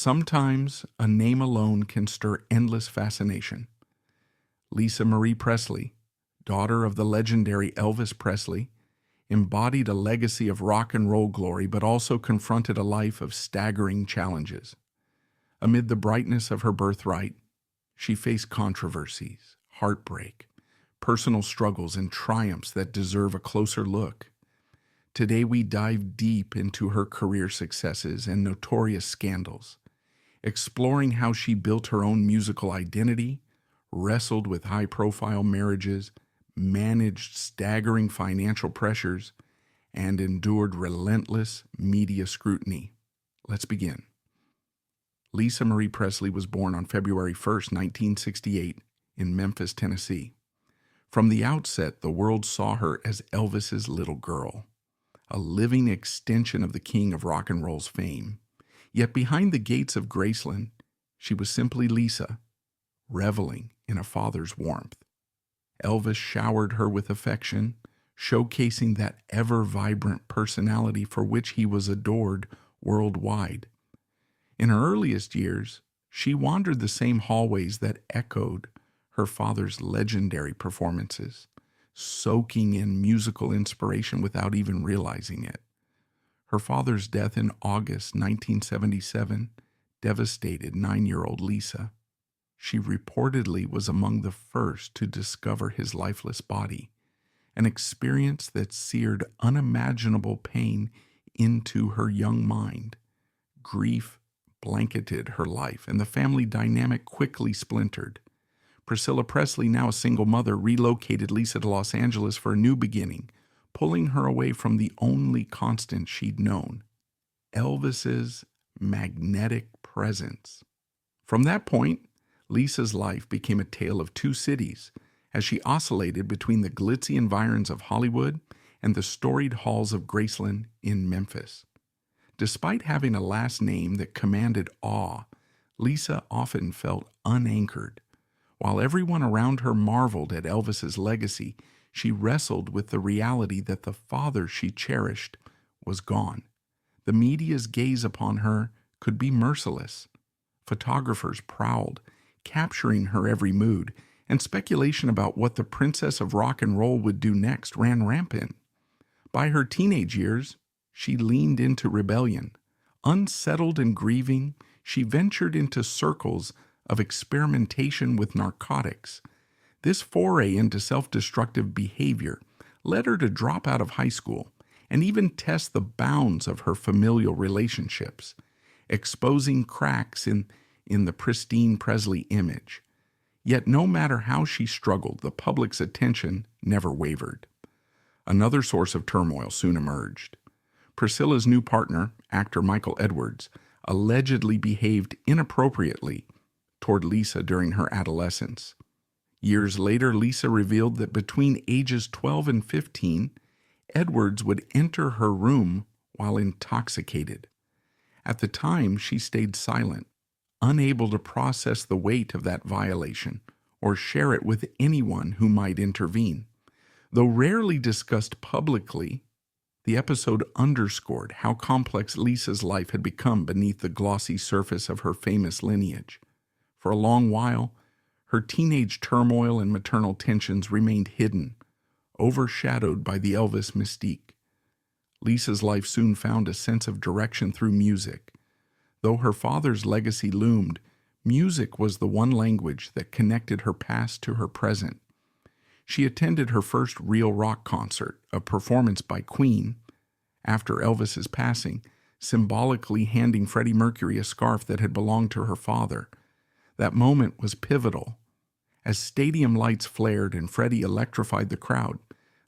Sometimes a name alone can stir endless fascination. Lisa Marie Presley, daughter of the legendary Elvis Presley, embodied a legacy of rock and roll glory but also confronted a life of staggering challenges. Amid the brightness of her birthright, she faced controversies, heartbreak, personal struggles, and triumphs that deserve a closer look. Today we dive deep into her career successes and notorious scandals, exploring how she built her own musical identity, wrestled with high-profile marriages, managed staggering financial pressures, and endured relentless media scrutiny. Let's begin. Lisa Marie Presley was born on February 1st, 1968, in Memphis, Tennessee. From the outset, the world saw her as Elvis's little girl, a living extension of the king of rock and roll's fame. Yet behind the gates of Graceland, she was simply Lisa, reveling in a father's warmth. Elvis showered her with affection, showcasing that ever-vibrant personality for which he was adored worldwide. In her earliest years, she wandered the same hallways that echoed her father's legendary performances, soaking in musical inspiration without even realizing it. Her father's death in August 1977 devastated 9-year-old Lisa. She reportedly was among the first to discover his lifeless body, an experience that seared unimaginable pain into her young mind. Grief blanketed her life, and the family dynamic quickly splintered. Priscilla Presley, now a single mother, relocated Lisa to Los Angeles for a new beginning, pulling her away from the only constant she'd known, Elvis's magnetic presence. From that point, Lisa's life became a tale of two cities as she oscillated between the glitzy environs of Hollywood and the storied halls of Graceland in Memphis. Despite having a last name that commanded awe, Lisa often felt unanchored. While everyone around her marveled at Elvis's legacy, she wrestled with the reality that the father she cherished was gone. The media's gaze upon her could be merciless. Photographers prowled, capturing her every mood, and speculation about what the princess of rock and roll would do next ran rampant. By her teenage years, she leaned into rebellion. Unsettled and grieving, she ventured into circles of experimentation with narcotics. This foray into self-destructive behavior led her to drop out of high school and even test the bounds of her familial relationships, exposing cracks in the pristine Presley image. Yet no matter how she struggled, the public's attention never wavered. Another source of turmoil soon emerged. Priscilla's new partner, actor Michael Edwards, allegedly behaved inappropriately toward Lisa during her adolescence. Years later, Lisa revealed that between ages 12 and 15, Edwards would enter her room while intoxicated. At the time, she stayed silent, unable to process the weight of that violation or share it with anyone who might intervene. Though rarely discussed publicly, the episode underscored how complex Lisa's life had become beneath the glossy surface of her famous lineage. For a long while, her teenage turmoil and maternal tensions remained hidden, overshadowed by the Elvis mystique. Lisa's life soon found a sense of direction through music. Though her father's legacy loomed, music was the one language that connected her past to her present. She attended her first real rock concert, a performance by Queen, after Elvis's passing, symbolically handing Freddie Mercury a scarf that had belonged to her father. That moment was pivotal. As stadium lights flared and Freddie electrified the crowd,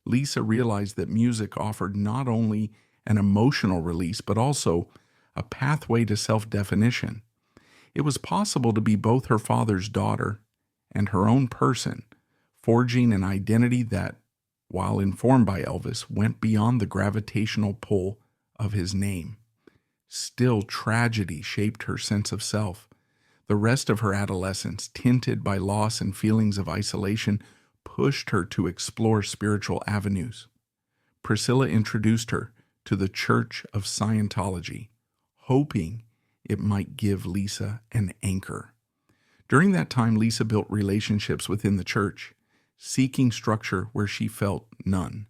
Lisa realized that music offered not only an emotional release, but also a pathway to self-definition. It was possible to be both her father's daughter and her own person, forging an identity that, while informed by Elvis, went beyond the gravitational pull of his name. Still, tragedy shaped her sense of self. The rest of her adolescence, tinted by loss and feelings of isolation, pushed her to explore spiritual avenues. Priscilla introduced her to the Church of Scientology, hoping it might give Lisa an anchor. During that time, Lisa built relationships within the church, seeking structure where she felt none.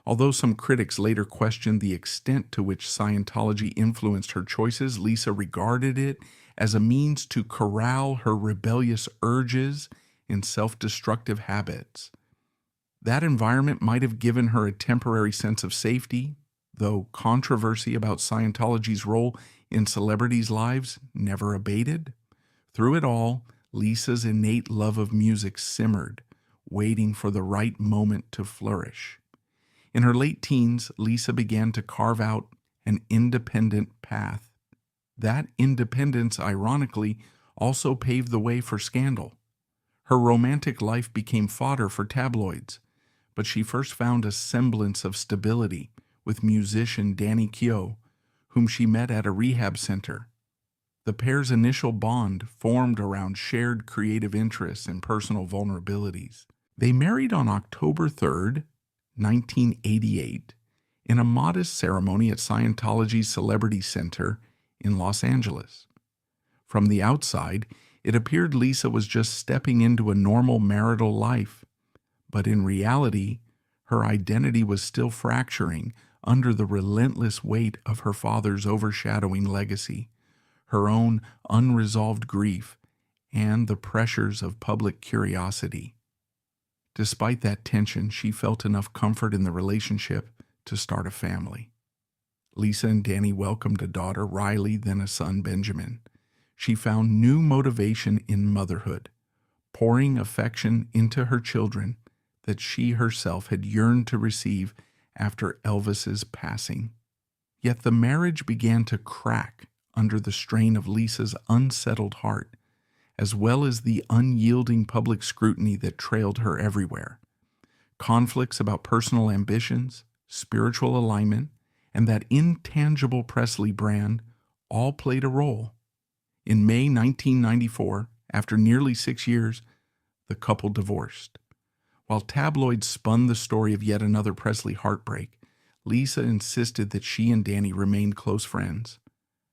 Although some critics later questioned the extent to which Scientology influenced her choices, Lisa regarded it as a means to corral her rebellious urges and self-destructive habits. That environment might have given her a temporary sense of safety, though controversy about Scientology's role in celebrities' lives never abated. Through it all, Lisa's innate love of music simmered, waiting for the right moment to flourish. In her late teens, Lisa began to carve out an independent path. That independence, ironically, also paved the way for scandal. Her romantic life became fodder for tabloids, but she first found a semblance of stability with musician Danny Keough, whom she met at a rehab center. The pair's initial bond formed around shared creative interests and personal vulnerabilities. They married on October 3rd, 1988, in a modest ceremony at Scientology's Celebrity Center in Los Angeles. From the outside, it appeared Lisa was just stepping into a normal marital life, but in reality, her identity was still fracturing under the relentless weight of her father's overshadowing legacy, her own unresolved grief, and the pressures of public curiosity. Despite that tension, she felt enough comfort in the relationship to start a family. Lisa and Danny welcomed a daughter, Riley, then a son, Benjamin. She found new motivation in motherhood, pouring affection into her children that she herself had yearned to receive after Elvis's passing. Yet the marriage began to crack under the strain of Lisa's unsettled heart, as well as the unyielding public scrutiny that trailed her everywhere. Conflicts about personal ambitions, spiritual alignment, and that intangible Presley brand all played a role. In May 1994, after nearly 6 years, the couple divorced. While tabloids spun the story of yet another Presley heartbreak, Lisa insisted that she and Danny remained close friends,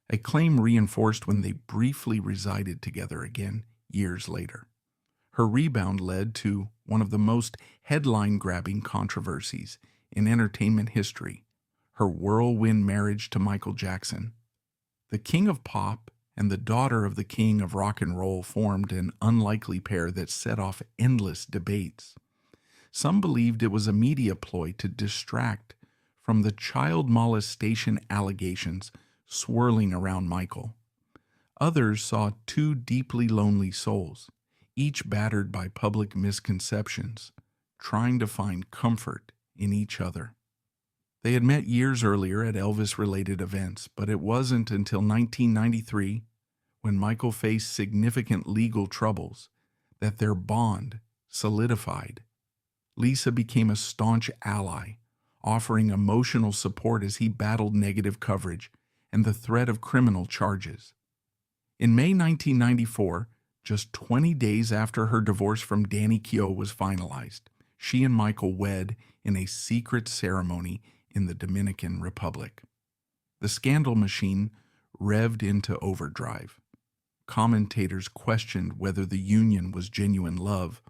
a claim reinforced when they briefly resided together again years later. Her rebound led to one of the most headline-grabbing controversies in entertainment history, her whirlwind marriage to Michael Jackson. The king of pop and the daughter of the king of rock and roll formed an unlikely pair that set off endless debates. Some believed it was a media ploy to distract from the child molestation allegations swirling around Michael. Others saw two deeply lonely souls, each battered by public misconceptions, trying to find comfort in each other. They had met years earlier at Elvis-related events, but it wasn't until 1993, when Michael faced significant legal troubles, that their bond solidified. Lisa became a staunch ally, offering emotional support as he battled negative coverage and the threat of criminal charges. In May 1994, just 20 days after her divorce from Danny Keough was finalized, she and Michael wed in a secret ceremony in the Dominican Republic. The scandal machine revved into overdrive. Commentators questioned whether the union was genuine love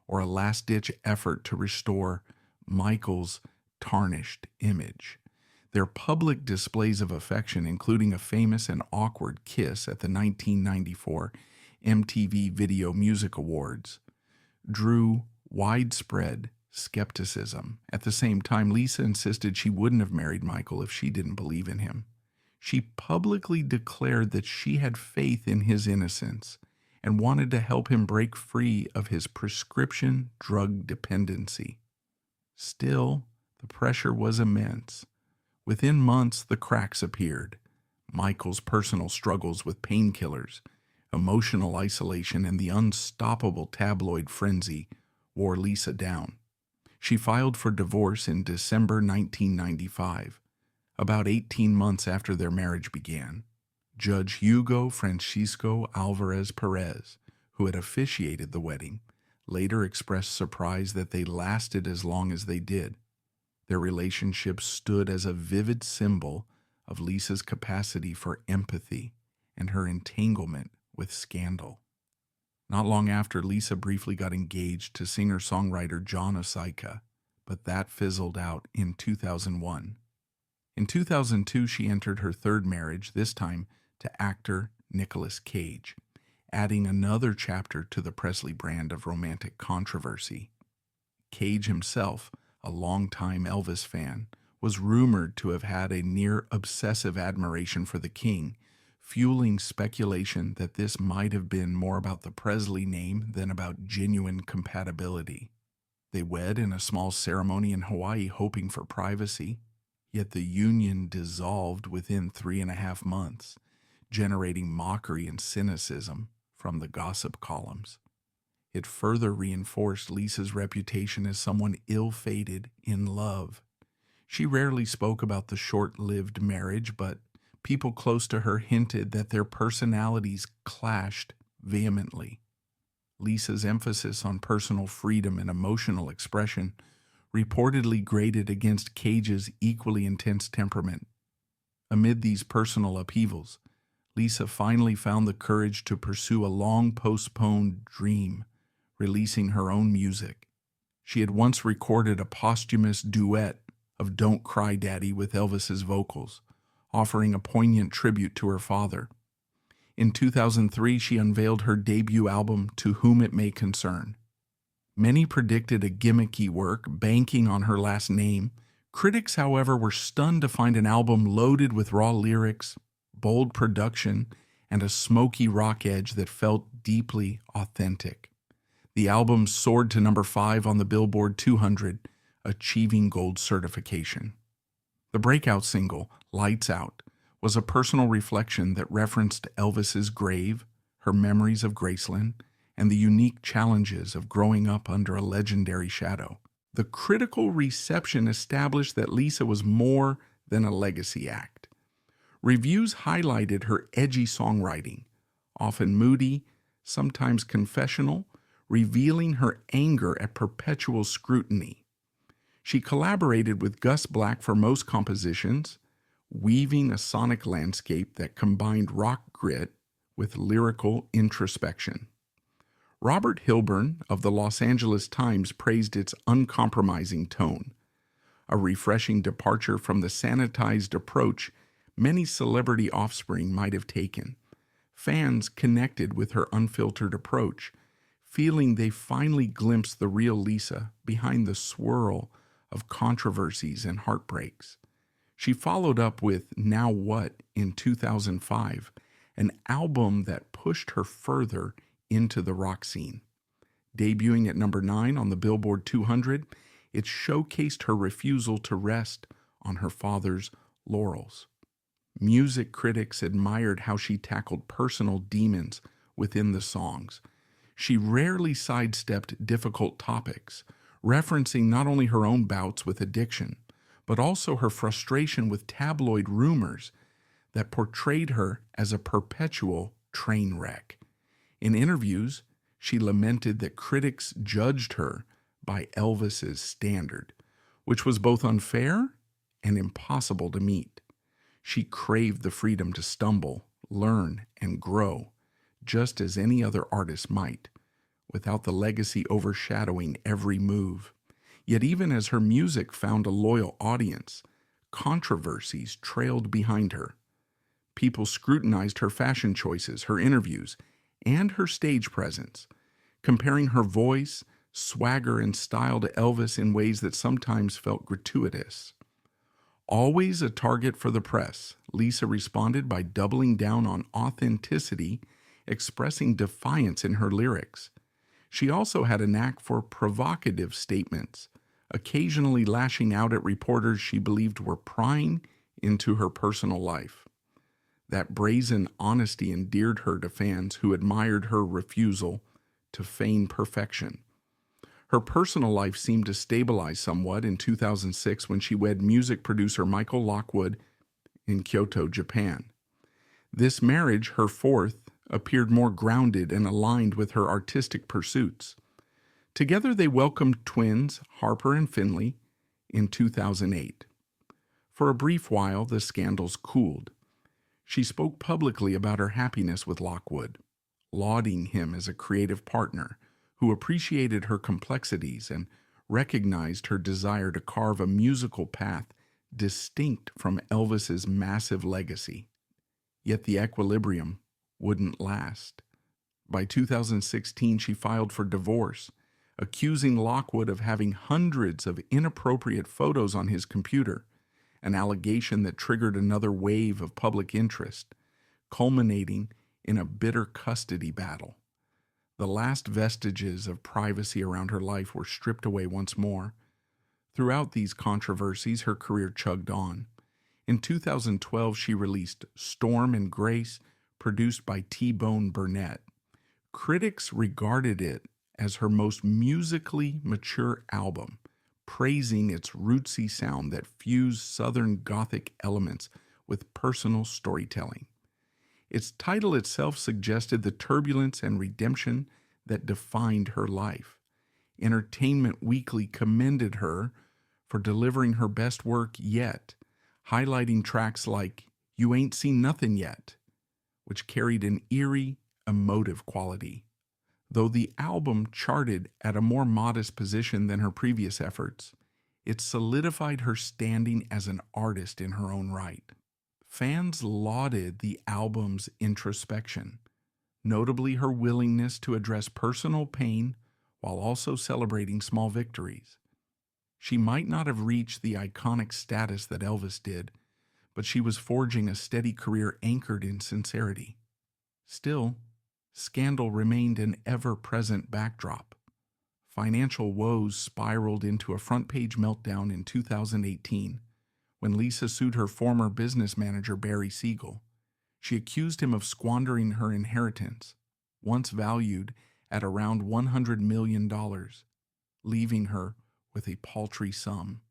or a last-ditch effort to restore Michael's tarnished image. Their public displays of affection, including a famous and awkward kiss at the 1994 MTV Video Music Awards, drew widespread skepticism. At the same time, Lisa insisted she wouldn't have married Michael if she didn't believe in him. She publicly declared that she had faith in his innocence and wanted to help him break free of his prescription drug dependency. Still, the pressure was immense. Within months, the cracks appeared. Michael's personal struggles with painkillers, emotional isolation, and the unstoppable tabloid frenzy wore Lisa down. She filed for divorce in December 1995, about 18 months after their marriage began. Judge Hugo Francisco Alvarez Perez, who had officiated the wedding, later expressed surprise that they lasted as long as they did. Their relationship stood as a vivid symbol of Lisa's capacity for empathy and her entanglement with scandal. Not long after, Lisa briefly got engaged to singer-songwriter John Osyka, but that fizzled out in 2001. In 2002, she entered her third marriage, this time to actor Nicolas Cage, adding another chapter to the Presley brand of romantic controversy. Cage himself, a longtime Elvis fan, was rumored to have had a near-obsessive admiration for the king, fueling speculation that this might have been more about the Presley name than about genuine compatibility. They wed in a small ceremony in Hawaii, hoping for privacy, yet the union dissolved within 3.5 months, generating mockery and cynicism from the gossip columns. It further reinforced Lisa's reputation as someone ill-fated in love. She rarely spoke about the short-lived marriage, but people close to her hinted that their personalities clashed vehemently. Lisa's emphasis on personal freedom and emotional expression reportedly grated against Cage's equally intense temperament. Amid these personal upheavals, Lisa finally found the courage to pursue a long-postponed dream, releasing her own music. She had once recorded a posthumous duet of Don't Cry Daddy with Elvis's vocals, offering a poignant tribute to her father. In 2003, she unveiled her debut album, To Whom It May Concern. Many predicted a gimmicky work, banking on her last name. Critics, however, were stunned to find an album loaded with raw lyrics, bold production, and a smoky rock edge that felt deeply authentic. The album soared to number 5 on the Billboard 200, achieving gold certification. The breakout single, Lights Out, was a personal reflection that referenced Elvis's grave, her memories of Graceland, and the unique challenges of growing up under a legendary shadow. The critical reception established that Lisa was more than a legacy act. Reviews highlighted her edgy songwriting, often moody, sometimes confessional, revealing her anger at perpetual scrutiny. She collaborated with Gus Black for most compositions, weaving a sonic landscape that combined rock grit with lyrical introspection. Robert Hilburn of the Los Angeles Times praised its uncompromising tone, a refreshing departure from the sanitized approach many celebrity offspring might have taken. Fans connected with her unfiltered approach, feeling they finally glimpsed the real Lisa behind the swirl of controversies and heartbreaks. She followed up with Now What in 2005, an album that pushed her further into the rock scene. Debuting at number 9 on the Billboard 200, it showcased her refusal to rest on her father's laurels. Music critics admired how she tackled personal demons within the songs. She rarely sidestepped difficult topics, referencing not only her own bouts with addiction, but also her frustration with tabloid rumors that portrayed her as a perpetual train wreck. In interviews, she lamented that critics judged her by Elvis's standard, which was both unfair and impossible to meet. She craved the freedom to stumble, learn, and grow, just as any other artist might, without the legacy overshadowing every move. Yet even as her music found a loyal audience, controversies trailed behind her. People scrutinized her fashion choices, her interviews, and her stage presence, comparing her voice, swagger, and style to Elvis in ways that sometimes felt gratuitous. Always a target for the press, Lisa responded by doubling down on authenticity, expressing defiance in her lyrics. She also had a knack for provocative statements, occasionally lashing out at reporters she believed were prying into her personal life. That brazen honesty endeared her to fans who admired her refusal to feign perfection. Her personal life seemed to stabilize somewhat in 2006 when she wed music producer Michael Lockwood in Kyoto, Japan. This marriage, her fourth, appeared more grounded and aligned with her artistic pursuits. Together they welcomed twins Harper and Finley in 2008. For a brief while, the scandals cooled. She spoke publicly about her happiness with Lockwood, lauding him as a creative partner who appreciated her complexities and recognized her desire to carve a musical path distinct from Elvis's massive legacy. Yet the equilibrium wouldn't last. By 2016, she filed for divorce, accusing Lockwood of having hundreds of inappropriate photos on his computer, an allegation that triggered another wave of public interest, culminating in a bitter custody battle. The last vestiges of privacy around her life were stripped away once more. Throughout these controversies, her career chugged on. In 2012, she released Storm and Grace, produced by T-Bone Burnett. Critics regarded it as her most musically mature album, praising its rootsy sound that fused Southern Gothic elements with personal storytelling. Its title itself suggested the turbulence and redemption that defined her life. Entertainment Weekly commended her for delivering her best work yet, highlighting tracks like You Ain't Seen Nothin' Yet, which carried an eerie, emotive quality. Though the album charted at a more modest position than her previous efforts, it solidified her standing as an artist in her own right. Fans lauded the album's introspection, notably her willingness to address personal pain while also celebrating small victories. She might not have reached the iconic status that Elvis did, but she was forging a steady career anchored in sincerity. Still, scandal remained an ever-present backdrop. Financial woes spiraled into a front-page meltdown in 2018 when Lisa sued her former business manager Barry Siegel. She accused him of squandering her inheritance, once valued at around $100 million, leaving her with a paltry sum.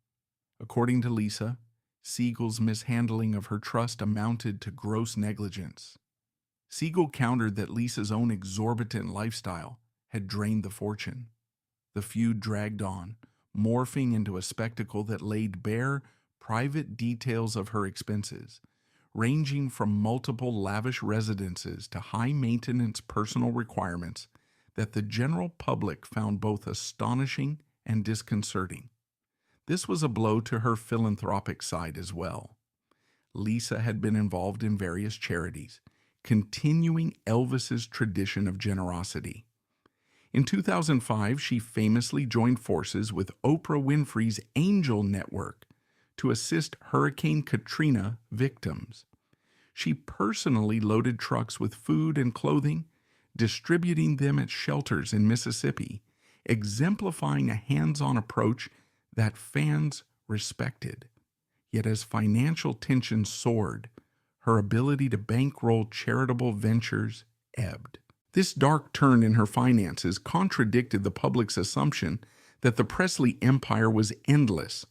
According to Lisa, Siegel's mishandling of her trust amounted to gross negligence. Siegel countered that Lisa's own exorbitant lifestyle had drained the fortune. The feud dragged on, morphing into a spectacle that laid bare private details of her expenses, ranging from multiple lavish residences to high-maintenance personal requirements that the general public found both astonishing and disconcerting. This was a blow to her philanthropic side as well. Lisa had been involved in various charities, continuing Elvis's tradition of generosity. In 2005, she famously joined forces with Oprah Winfrey's Angel Network to assist Hurricane Katrina victims. She personally loaded trucks with food and clothing, distributing them at shelters in Mississippi, exemplifying a hands-on approach that fans respected. Yet as financial tensions soared, her ability to bankroll charitable ventures ebbed. This dark turn in her finances contradicted the public's assumption that the Presley empire was endless.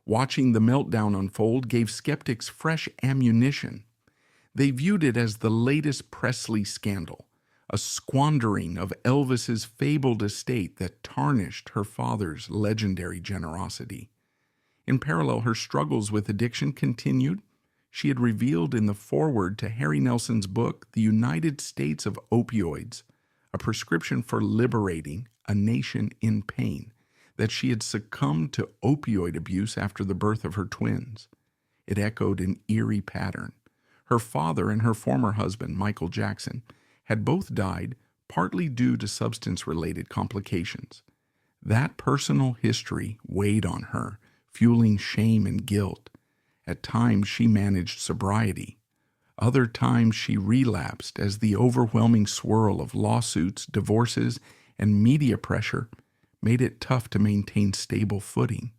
Watching the meltdown unfold gave skeptics fresh ammunition. They viewed it as the latest Presley scandal, a squandering of Elvis's fabled estate that tarnished her father's legendary generosity. In parallel, her struggles with addiction continued. She had revealed in the foreword to Harry Nelson's book, The United States of Opioids, a prescription for liberating a nation in pain, that she had succumbed to opioid abuse after the birth of her twins. It echoed an eerie pattern. Her father and her former husband, Michael Jackson, had both died partly due to substance-related complications. That personal history weighed on her, fueling shame and guilt. At times she managed sobriety. Other times she relapsed as the overwhelming swirl of lawsuits, divorces, and media pressure made it tough to maintain stable footing.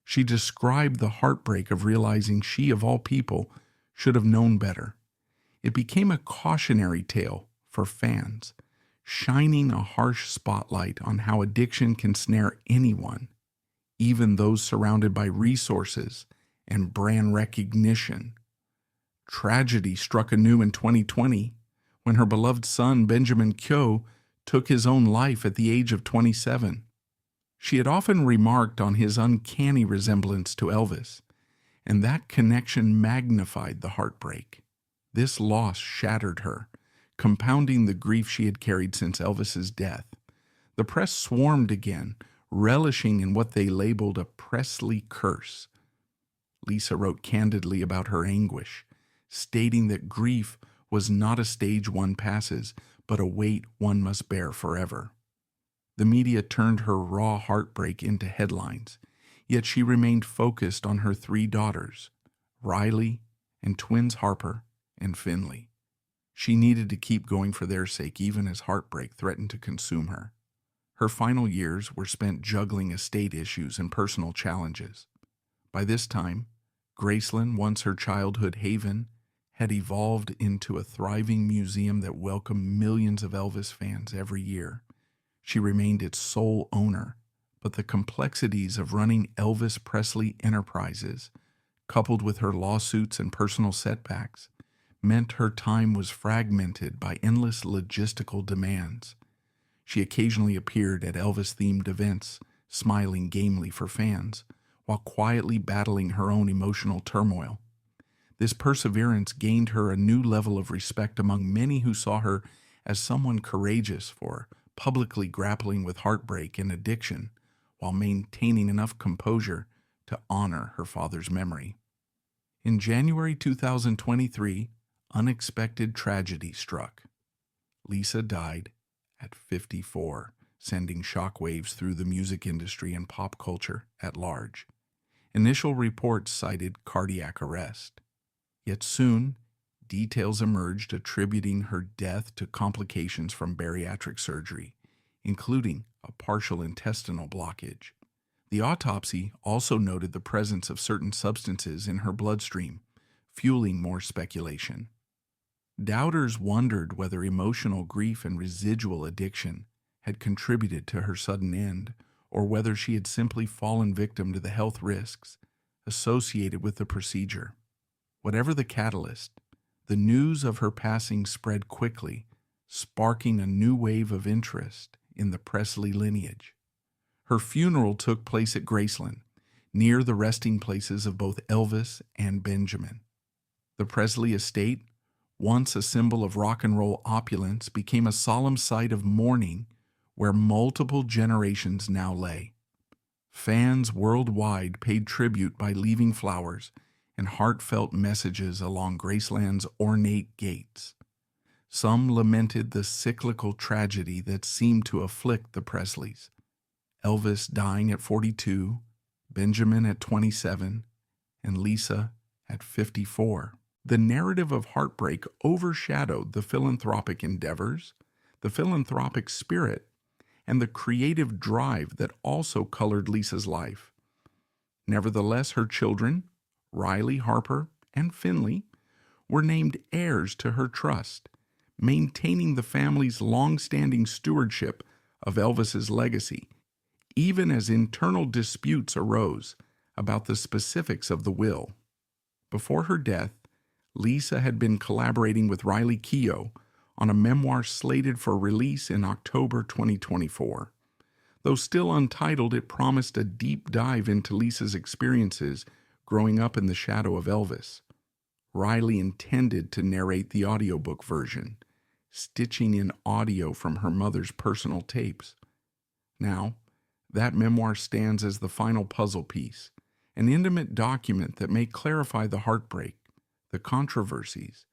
She described the heartbreak of realizing she, of all people, should have known better. It became a cautionary tale for fans, shining a harsh spotlight on how addiction can snare anyone, even those surrounded by resources and brand recognition. Tragedy struck anew in 2020 when her beloved son, Benjamin Kyo, took his own life at the age of 27. She had often remarked on his uncanny resemblance to Elvis, and that connection magnified the heartbreak. This loss shattered her, compounding the grief she had carried since Elvis's death. The press swarmed again, relishing in what they labeled a Presley curse. Lisa wrote candidly about her anguish, stating that grief was not a stage one passes, but a weight one must bear forever. The media turned her raw heartbreak into headlines, yet she remained focused on her 3 daughters, Riley and twins Harper and Finley. She needed to keep going for their sake, even as heartbreak threatened to consume her. Her final years were spent juggling estate issues and personal challenges. By this time, Graceland, once her childhood haven, had evolved into a thriving museum that welcomed millions of Elvis fans every year. She remained its sole owner, but the complexities of running Elvis Presley Enterprises, coupled with her lawsuits and personal setbacks, meant her time was fragmented by endless logistical demands. She occasionally appeared at Elvis-themed events, smiling gamely for fans, while quietly battling her own emotional turmoil. This perseverance gained her a new level of respect among many who saw her as someone courageous for publicly grappling with heartbreak and addiction, while maintaining enough composure to honor her father's memory. In January 2023, unexpected tragedy struck. Lisa died at 54, sending shockwaves through the music industry and pop culture at large. Initial reports cited cardiac arrest. Yet soon, details emerged attributing her death to complications from bariatric surgery, including a partial intestinal blockage. The autopsy also noted the presence of certain substances in her bloodstream, fueling more speculation. Doubters wondered whether emotional grief and residual addiction had contributed to her sudden end, or whether she had simply fallen victim to the health risks associated with the procedure. Whatever the catalyst, the news of her passing spread quickly, sparking a new wave of interest in the Presley lineage. Her funeral took place at Graceland, near the resting places of both Elvis and Benjamin. The Presley estate, once a symbol of rock and roll opulence, became a solemn site of mourning where multiple generations now lay. Fans worldwide paid tribute by leaving flowers and heartfelt messages along Graceland's ornate gates. Some lamented the cyclical tragedy that seemed to afflict the Presleys. Elvis dying at 42, Benjamin at 27, and Lisa at 54. The narrative of heartbreak overshadowed the philanthropic endeavors, the philanthropic spirit, and the creative drive that also colored Lisa's life. Nevertheless, her children, Riley, Harper, and Finley, were named heirs to her trust, maintaining the family's long-standing stewardship of Elvis's legacy, even as internal disputes arose about the specifics of the will. Before her death, Lisa had been collaborating with Riley Keough on a memoir slated for release in October 2024. Though still untitled, it promised a deep dive into Lisa's experiences growing up in the shadow of Elvis. Riley intended to narrate the audiobook version, stitching in audio from her mother's personal tapes. Now, that memoir stands as the final puzzle piece, an intimate document that may clarify the heartbreak, the controversies,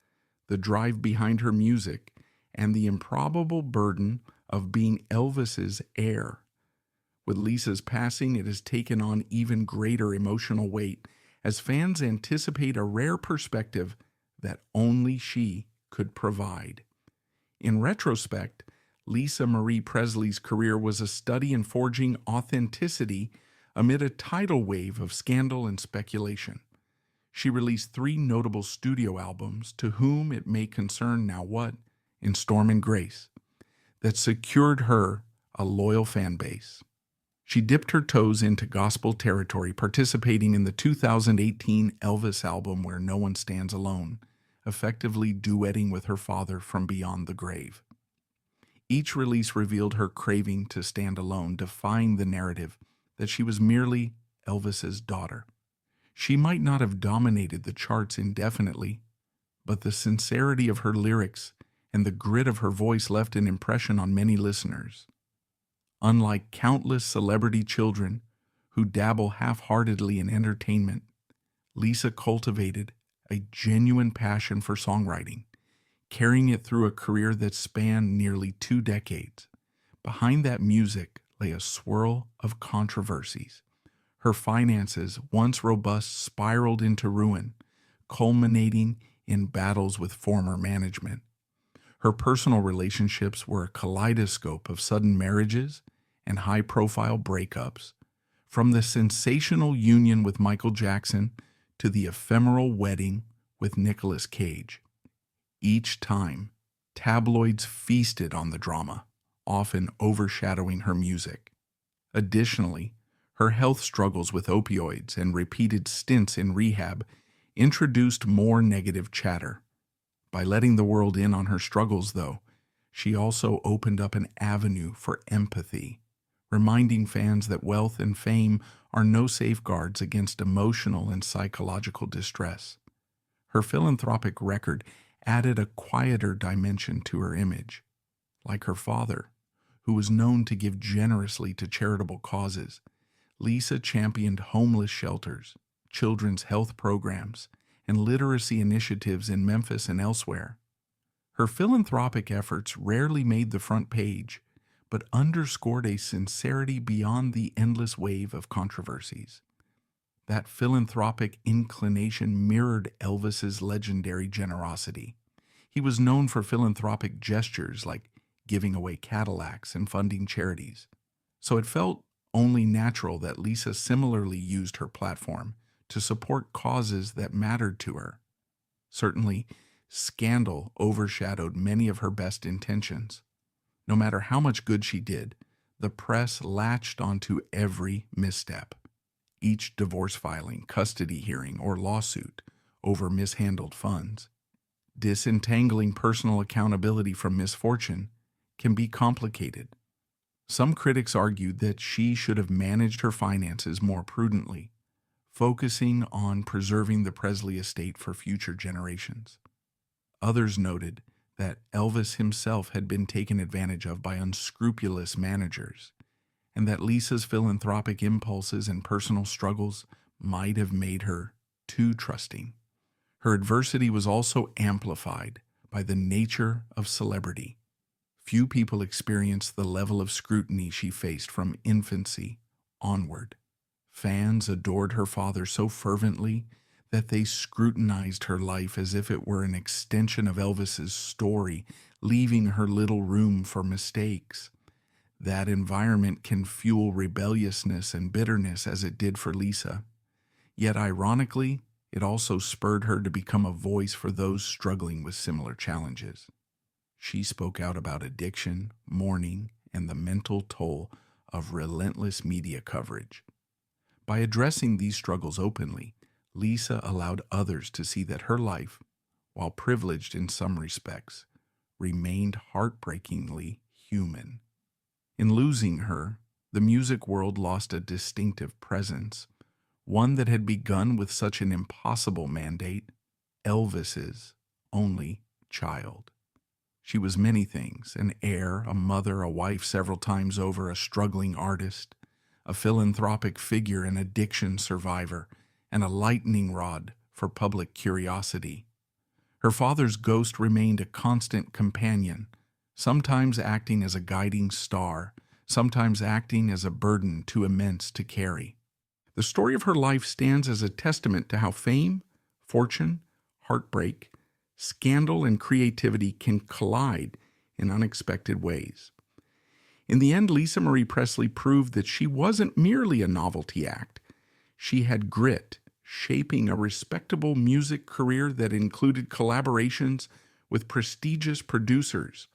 the drive behind her music, and the improbable burden of being Elvis's heir. With Lisa's passing, it has taken on even greater emotional weight as fans anticipate a rare perspective that only she could provide. In retrospect, Lisa Marie Presley's career was a study in forging authenticity amid a tidal wave of scandal and speculation. She released 3 notable studio albums, To Whom It May Concern Now What, and Storm and Grace, that secured her a loyal fan base. She dipped her toes into gospel territory, participating in the 2018 Elvis album Where No One Stands Alone, effectively duetting with her father from beyond the grave. Each release revealed her craving to stand alone, defying the narrative that she was merely Elvis's daughter. She might not have dominated the charts indefinitely, but the sincerity of her lyrics and the grit of her voice left an impression on many listeners. Unlike countless celebrity children who dabble half-heartedly in entertainment, Lisa cultivated a genuine passion for songwriting, carrying it through a career that spanned nearly 2 decades. Behind that music lay a swirl of controversies. Her finances, once robust, spiraled into ruin, culminating in battles with former management. Her personal relationships were a kaleidoscope of sudden marriages and high-profile breakups, from the sensational union with Michael Jackson to the ephemeral wedding with Nicolas Cage. Each time, tabloids feasted on the drama, often overshadowing her music. Additionally, her health struggles with opioids and repeated stints in rehab introduced more negative chatter. By letting the world in on her struggles, though, she also opened up an avenue for empathy, reminding fans that wealth and fame are no safeguards against emotional and psychological distress. Her philanthropic record added a quieter dimension to her image. Like her father, who was known to give generously to charitable causes, Lisa championed homeless shelters, children's health programs, and literacy initiatives in Memphis and elsewhere. Her philanthropic efforts rarely made the front page, but underscored a sincerity beyond the endless wave of controversies. That philanthropic inclination mirrored Elvis's legendary generosity. He was known for philanthropic gestures like giving away Cadillacs and funding charities. So it felt only natural that Lisa similarly used her platform to support causes that mattered to her. Certainly, scandal overshadowed many of her best intentions. No matter how much good she did, the press latched onto every misstep. Each divorce filing, custody hearing, or lawsuit over mishandled funds. Disentangling personal accountability from misfortune can be complicated. Some critics argued that she should have managed her finances more prudently, focusing on preserving the Presley estate for future generations. Others noted that Elvis himself had been taken advantage of by unscrupulous managers, and that Lisa's philanthropic impulses and personal struggles might have made her too trusting. Her adversity was also amplified by the nature of celebrity. Few people experienced the level of scrutiny she faced from infancy onward. Fans adored her father so fervently that they scrutinized her life as if it were an extension of Elvis's story, leaving her little room for mistakes. That environment can fuel rebelliousness and bitterness as it did for Lisa. Yet ironically, it also spurred her to become a voice for those struggling with similar challenges. She spoke out about addiction, mourning, and the mental toll of relentless media coverage. By addressing these struggles openly, Lisa allowed others to see that her life, while privileged in some respects, remained heartbreakingly human. In losing her, the music world lost a distinctive presence, one that had begun with such an impossible mandate, Elvis's only child. She was many things: an heir, a mother, a wife several times over, a struggling artist, a philanthropic figure, an addiction survivor, and a lightning rod for public curiosity. Her father's ghost remained a constant companion, sometimes acting as a guiding star, sometimes acting as a burden too immense to carry. The story of her life stands as a testament to how fame, fortune, heartbreak, scandal, and creativity can collide in unexpected ways. In the end, Lisa Marie Presley proved that she wasn't merely a novelty act. She had grit, shaping a respectable music career that included collaborations with prestigious producers.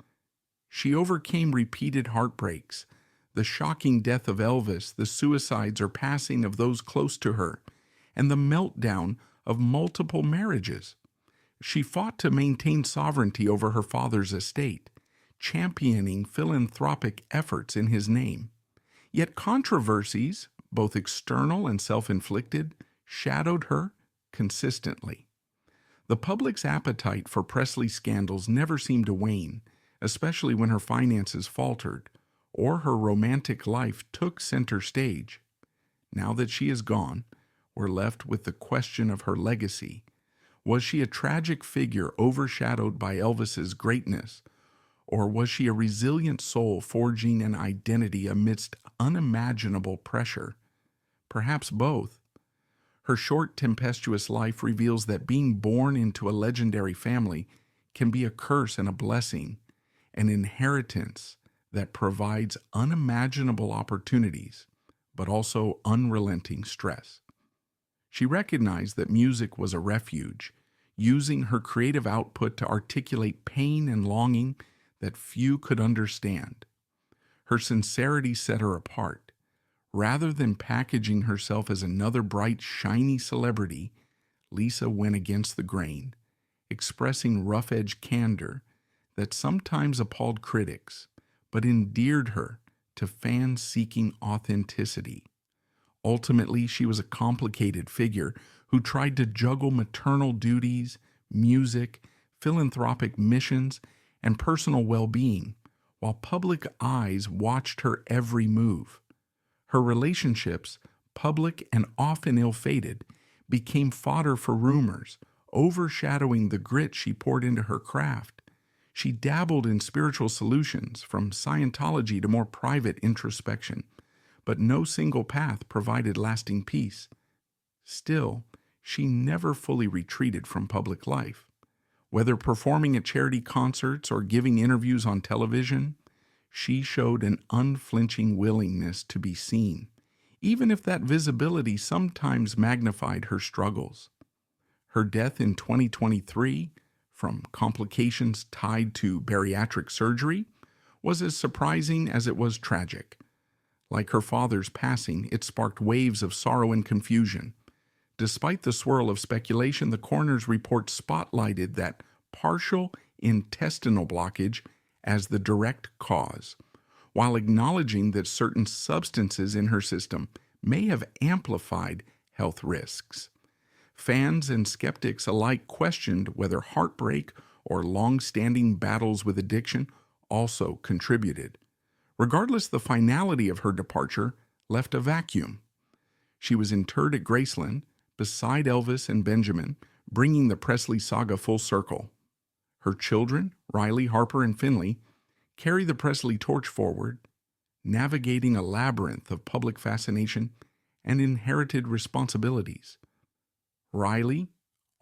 She overcame repeated heartbreaks, the shocking death of Elvis, the suicides or passing of those close to her, and the meltdown of multiple marriages. She fought to maintain sovereignty over her father's estate, championing philanthropic efforts in his name. Yet controversies, both external and self-inflicted, shadowed her consistently. The public's appetite for Presley's scandals never seemed to wane, especially when her finances faltered or her romantic life took center stage. Now that she is gone, we're left with the question of her legacy. Was she a tragic figure overshadowed by Elvis's greatness, or was she a resilient soul forging an identity amidst unimaginable pressure? Perhaps both. Her short, tempestuous life reveals that being born into a legendary family can be a curse and a blessing, an inheritance that provides unimaginable opportunities, but also unrelenting stress. She recognized that music was a refuge, using her creative output to articulate pain and longing that few could understand. Her sincerity set her apart. Rather than packaging herself as another bright, shiny celebrity, Lisa went against the grain, expressing rough-edged candor that sometimes appalled critics, but endeared her to fans seeking authenticity. Ultimately, she was a complicated figure who tried to juggle maternal duties, music, philanthropic missions, and personal well-being, while public eyes watched her every move. Her relationships, public and often ill-fated, became fodder for rumors, overshadowing the grit she poured into her craft. She dabbled in spiritual solutions, from Scientology to more private introspection, but no single path provided lasting peace. Still, she never fully retreated from public life. Whether performing at charity concerts or giving interviews on television, she showed an unflinching willingness to be seen, even if that visibility sometimes magnified her struggles. Her death in 2023, from complications tied to bariatric surgery, was as surprising as it was tragic. Like her father's passing, it sparked waves of sorrow and confusion. Despite the swirl of speculation, the coroner's report spotlighted that partial intestinal blockage as the direct cause, while acknowledging that certain substances in her system may have amplified health risks. Fans and skeptics alike questioned whether heartbreak or long-standing battles with addiction also contributed. Regardless, the finality of her departure left a vacuum. She was interred at Graceland, beside Elvis and Benjamin, bringing the Presley saga full circle. Her children, Riley, Harper, and Finley, carry the Presley torch forward, navigating a labyrinth of public fascination and inherited responsibilities. Riley,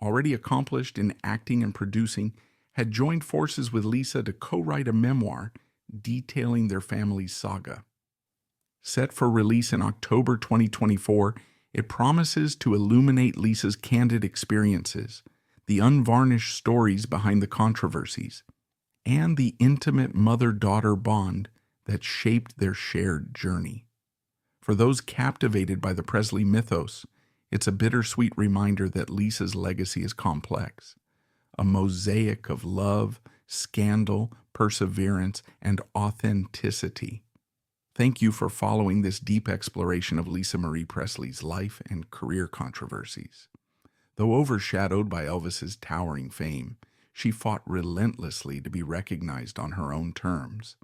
already accomplished in acting and producing, had joined forces with Lisa to co-write a memoir detailing their family's saga. Set for release in October 2024, it promises to illuminate Lisa's candid experiences, the unvarnished stories behind the controversies, and the intimate mother-daughter bond that shaped their shared journey. For those captivated by the Presley mythos, it's a bittersweet reminder that Lisa's legacy is complex, a mosaic of love, scandal, perseverance, and authenticity. Thank you for following this deep exploration of Lisa Marie Presley's life and career controversies. Though overshadowed by Elvis's towering fame, she fought relentlessly to be recognized on her own terms.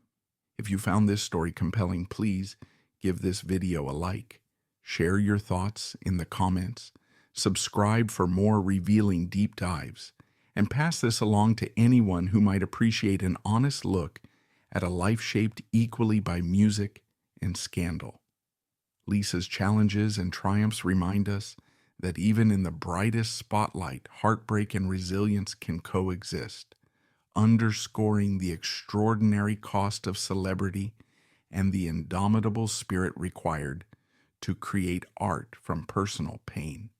If you found this story compelling, please give this video a like, share your thoughts in the comments, subscribe for more revealing deep dives, and pass this along to anyone who might appreciate an honest look at a life shaped equally by music and scandal. Lisa's challenges and triumphs remind us that even in the brightest spotlight, heartbreak and resilience can coexist, underscoring the extraordinary cost of celebrity and the indomitable spirit required to create art from personal pain.